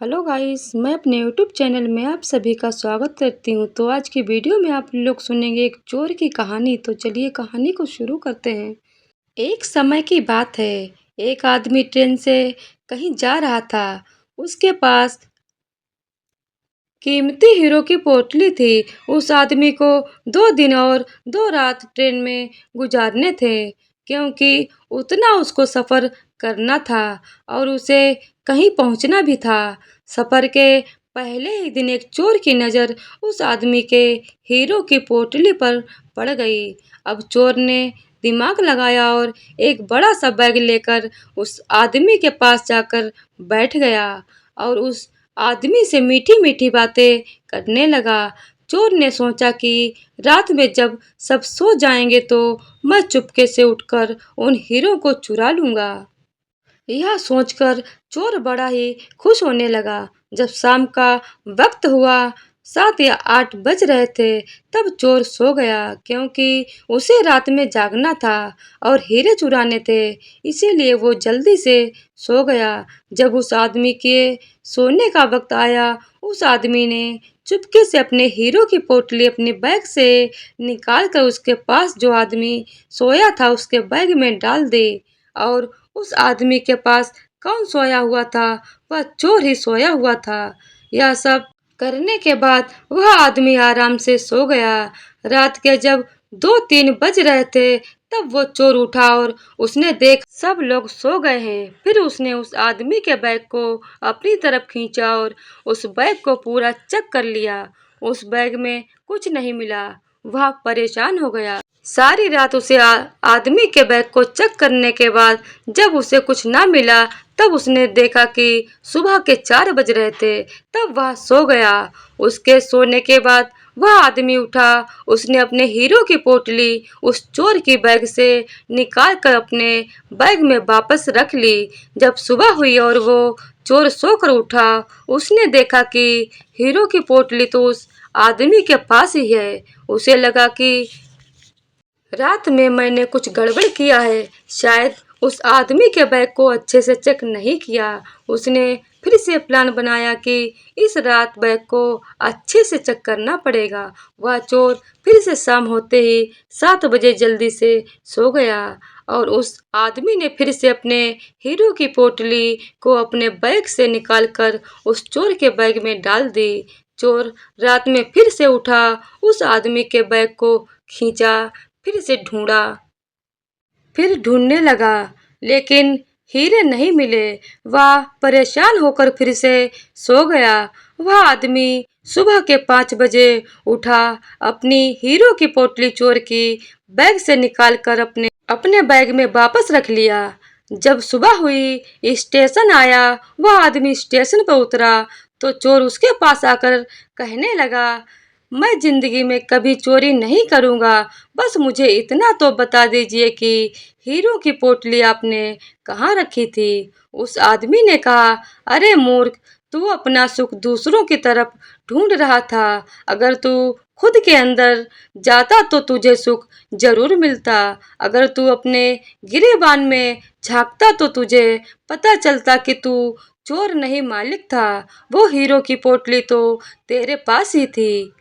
Hello guys, मैं अपने YouTube channel में आप सभी का स्वागत करती हूँ। तो आज की वीडियो में आप लोग सुनेंगे एक चोर की कहानी। तो चलिए कहानी को शुरू करते हैं। एक समय की बात है, एक आदमी ट्रेन से कहीं जा रहा था। उसके पास कीमती हीरो की पोटली थी। उस आदमी को 2 दिन और 2 रात ट्रेन में गुजारने थे, क्योंकि उतना उसको सफ़र करना था और उसे कहीं पहुंचना भी था। सफ़र के पहले ही दिन एक चोर की नज़र उस आदमी के हीरो की पोटली पर पड़ गई। अब चोर ने दिमाग लगाया और एक बड़ा सा बैग लेकर उस आदमी के पास जाकर बैठ गया और उस आदमी से मीठी-मीठी बातें करने लगा। चोर ने सोचा कि रात में जब सब सो जाएंगे तो मैं चुपके से उठकर उन हीरो को चुरा लूंगा। यह सोचकर चोर बड़ा ही खुश होने लगा। जब शाम का वक्त हुआ, 7 या 8 बज रहे थे, तब चोर सो गया, क्योंकि उसे रात में जागना था और हीरे चुराने थे। इसीलिए वो जल्दी से सो गया। जब उस आदमी के सोने का वक्त आया, उस आदमी ने चुपके से अपने हीरो की पोटली अपने बैग से निकाल कर उसके पास जो आदमी सोया था उसके बैग में डाल दी। और उस आदमी के पास कौन सोया हुआ था? वह चोर ही सोया हुआ था। यह सब करने के बाद वह आदमी आराम से सो गया। रात के जब 2-3 बज रहे थे, तब वो चोर उठा और उसने देख सब लोग सो गए हैं। फिर उसने उस आदमी के बैग को अपनी तरफ खींचा और उस बैग को पूरा चेक कर लिया। उस बैग में कुछ नहीं मिला। वह परेशान हो गया। सारी रात उसे आदमी के बैग को चेक करने के बाद जब उसे कुछ ना मिला, तब उसने देखा कि सुबह के 4 बज रहे थे। तब वह सो गया। उसके सोने के बाद वह आदमी उठा। उसने अपने हीरो की पोटली उस चोर की बैग से निकाल कर अपने बैग में वापस रख ली। जब सुबह हुई और वो चोर सोकर उठा, उसने देखा कि हीरो की पोटली तो उस आदमी के पास ही है। उसे लगा कि रात में मैंने कुछ गड़बड़ किया है, शायद उस आदमी के बैग को अच्छे से चेक नहीं किया। उसने फिर से प्लान बनाया कि इस रात बैग को अच्छे से चेक करना पड़ेगा। वह चोर फिर से शाम होते ही 7 बजे जल्दी से सो गया और उस आदमी ने फिर से अपने हीरो की पोटली को अपने बैग से निकालकर उस चोर के बैग में डाल दी। चोर रात में फिर से उठा, उस आदमी के बैग को खींचा, फिर से ढूंढा, फिर ढूंढने लगा, लेकिन हीरे नहीं मिले। वह परेशान होकर फिर से सो गया। वह आदमी सुबह के 5 बजे उठा, अपनी हीरो की पोटली चोर की बैग से निकालकर अपने अपने बैग में वापस रख लिया। जब सुबह हुई, स्टेशन आया, वह आदमी स्टेशन पर उतरा तो चोर उसके पास आकर कहने लगा, मैं जिंदगी में कभी चोरी नहीं करूंगा। बस मुझे इतना तो बता दीजिए कि हीरो की पोटली आपने कहाँ रखी थी? उस आदमी ने कहा, अरे मूर्ख, तू अपना सुख दूसरों की तरफ ढूंढ रहा था। अगर तू खुद के अंदर जाता तो तुझे सुख जरूर मिलता। अगर तू अपने गिरेबान में झांकता तो तुझे पता चलता कि तू चोर नहीं मालिक था। वो हीरो की पोटली तो तेरे पास ही थी।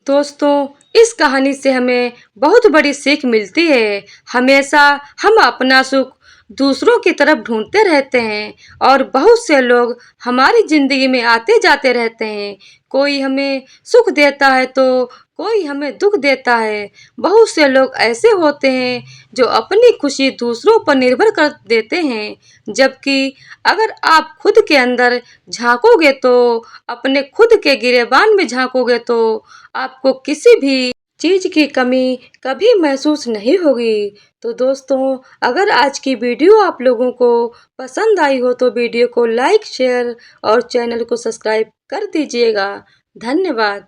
दोस्तों, इस कहानी से हमें बहुत बड़ी सीख मिलती है। हमेशा हम अपना सुख दूसरों की तरफ ढूंढते रहते हैं और बहुत से लोग हमारी जिंदगी में आते जाते रहते हैं। कोई हमें सुख देता है तो कोई हमें दुख देता है। बहुत से लोग ऐसे होते हैं जो अपनी खुशी दूसरों पर निर्भर कर देते हैं, जबकि अगर आप खुद के अंदर झांकोगे तो अपने खुद के गिरेबान में झांकोगे तो आपको किसी भी चीज की कमी कभी महसूस नहीं होगी। तो दोस्तों, अगर आज की वीडियो आप लोगों को पसंद आई हो तो वीडियो को लाइक, शेयर और चैनल को सब्सक्राइब कर दीजिएगा। धन्यवाद।